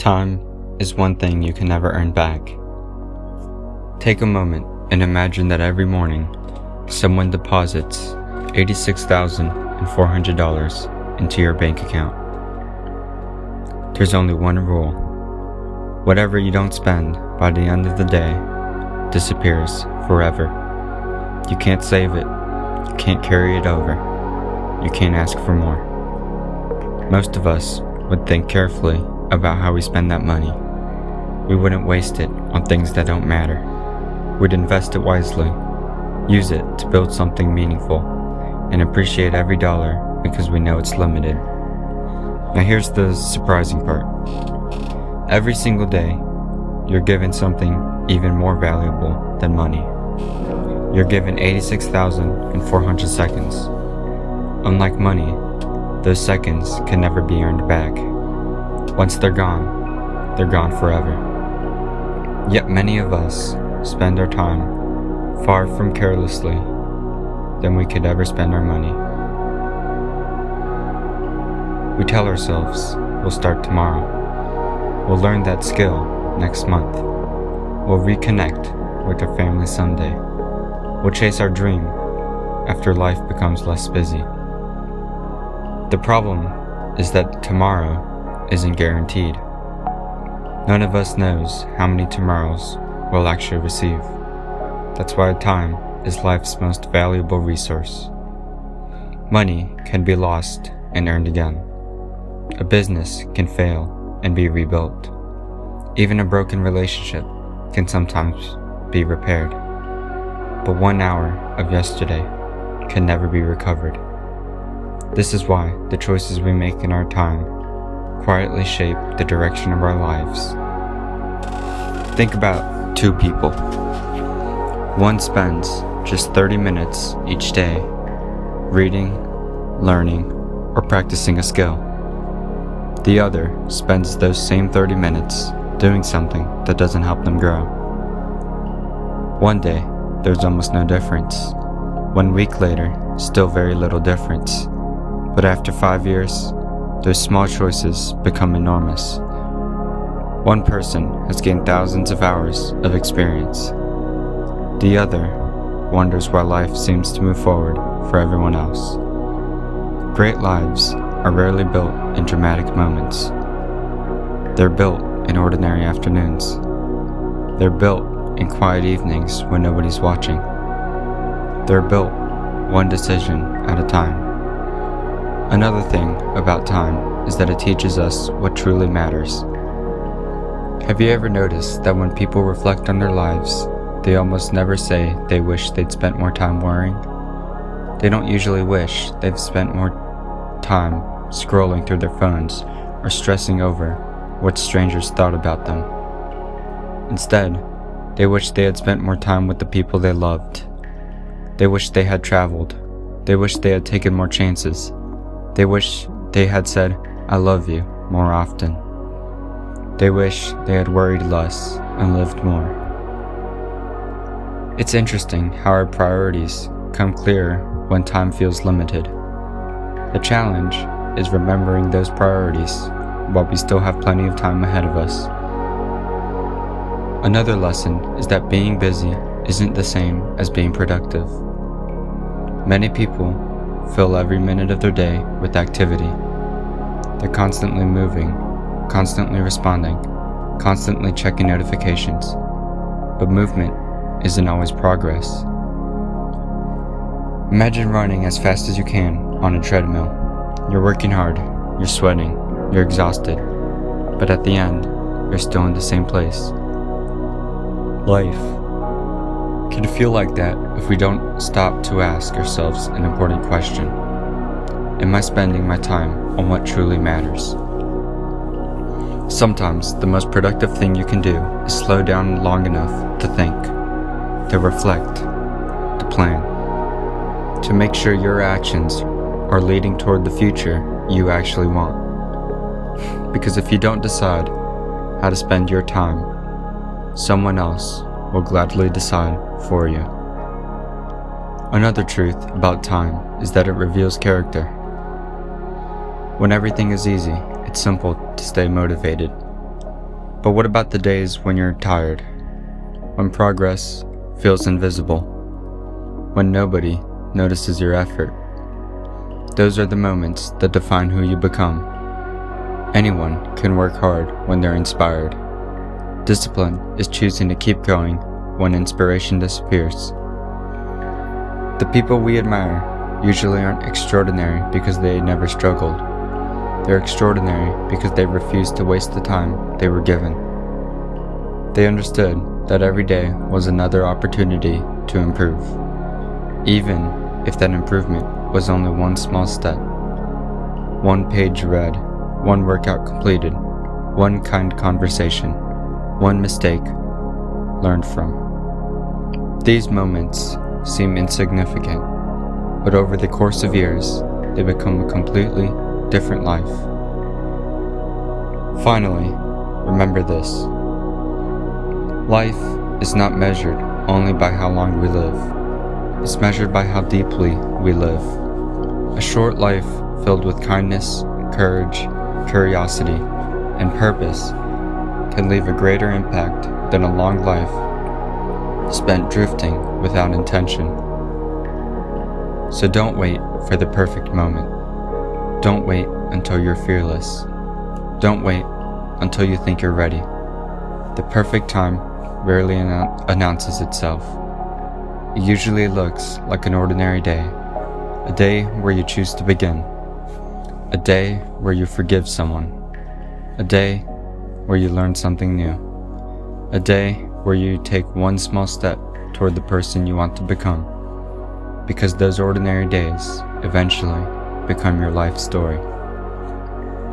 Time is one thing you can never earn back. Take a moment and imagine that every morning, someone deposits $86,400 into your bank account. There's only one rule. Whatever you don't spend by the end of the day disappears forever. You can't save it. You can't carry it over. You can't ask for more. Most of us would think carefully about how we spend that money. We wouldn't waste it on things that don't matter. We'd invest it wisely, use it to build something meaningful, and appreciate every dollar because we know it's limited. Now here's the surprising part. Every single day, you're given something even more valuable than money. You're given 86,400 seconds. Unlike money, those seconds can never be earned back. Once they're gone forever. Yet many of us spend our time far from carelessly than we could ever spend our money. We tell ourselves we'll start tomorrow. We'll learn that skill next month. We'll reconnect with our family someday. We'll chase our dream after life becomes less busy. The problem is that tomorrow isn't guaranteed. None of us knows how many tomorrows we'll actually receive. That's why time is life's most valuable resource. Money can be lost and earned again. A business can fail and be rebuilt. Even a broken relationship can sometimes be repaired. But 1 hour of yesterday can never be recovered. This is why the choices we make in our time quietly shape the direction of our lives. Think about two people. One spends just 30 minutes each day reading, learning, or practicing a skill. The other spends those same 30 minutes doing something that doesn't help them grow. One day, there's almost no difference. 1 week later, still very little difference. But after 5 years, those small choices become enormous. One person has gained thousands of hours of experience. The other wonders why life seems to move forward for everyone else. Great lives are rarely built in dramatic moments. They're built in ordinary afternoons. They're built in quiet evenings when nobody's watching. They're built one decision at a time. Another thing about time is that it teaches us what truly matters. Have you ever noticed that when people reflect on their lives, they almost never say they wish they'd spent more time worrying? They don't usually wish they've spent more time scrolling through their phones or stressing over what strangers thought about them. Instead, they wish they had spent more time with the people they loved. They wish they had traveled. They wish they had taken more chances. They wish they had said, "I love you," more often. They wish they had worried less and lived more. It's interesting how our priorities come clearer when time feels limited. The challenge is remembering those priorities while we still have plenty of time ahead of us. Another lesson is that being busy isn't the same as being productive. Many people fill every minute of their day with activity. They're constantly moving, constantly responding, constantly checking notifications. But movement isn't always progress. Imagine running as fast as you can on a treadmill. You're working hard, you're sweating, you're exhausted, but at the end, you're still in the same place. Life can feel like that if we don't stop to ask ourselves an important question. Am I spending my time on what truly matters? Sometimes the most productive thing you can do is slow down long enough to think, to reflect, to plan, to make sure your actions are leading toward the future you actually want. Because if you don't decide how to spend your time, someone else will gladly decide for you. Another truth about time is that it reveals character. When everything is easy, it's simple to stay motivated. But what about the days when you're tired? When progress feels invisible? When nobody notices your effort? Those are the moments that define who you become. Anyone can work hard when they're inspired. Discipline is choosing to keep going when inspiration disappears. The people we admire usually aren't extraordinary because they never struggled. They're extraordinary because they refused to waste the time they were given. They understood that every day was another opportunity to improve, even if that improvement was only one small step. One page read, one workout completed, one kind conversation, one mistake learned from. These moments seem insignificant, but over the course of years, they become a completely different life. Finally, remember this. Life is not measured only by how long we live. It's measured by how deeply we live. A short life filled with kindness, courage, curiosity, and purpose can leave a greater impact than a long life spent drifting without intention. So don't wait for the perfect moment. Don't wait until you're fearless. Don't wait until you think you're ready. The perfect time rarely announces itself. It usually looks like an ordinary day, a day where you choose to begin, a day where you forgive someone, a day where you learn something new, a day where you take one small step toward the person you want to become, because those ordinary days eventually become your life story.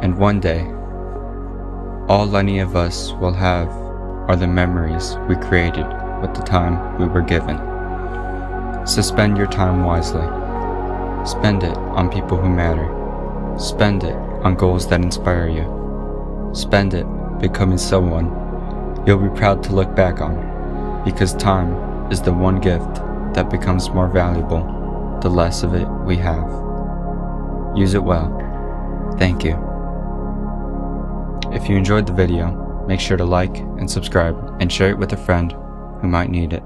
And one day, all any of us will have are the memories we created with the time we were given. So spend your time wisely. Spend it on people who matter. Spend it on goals that inspire you. Spend it becoming someone you'll be proud to look back on, because time is the one gift that becomes more valuable the less of it we have. Use it well. Thank you. If you enjoyed the video, make sure to like and subscribe and share it with a friend who might need it.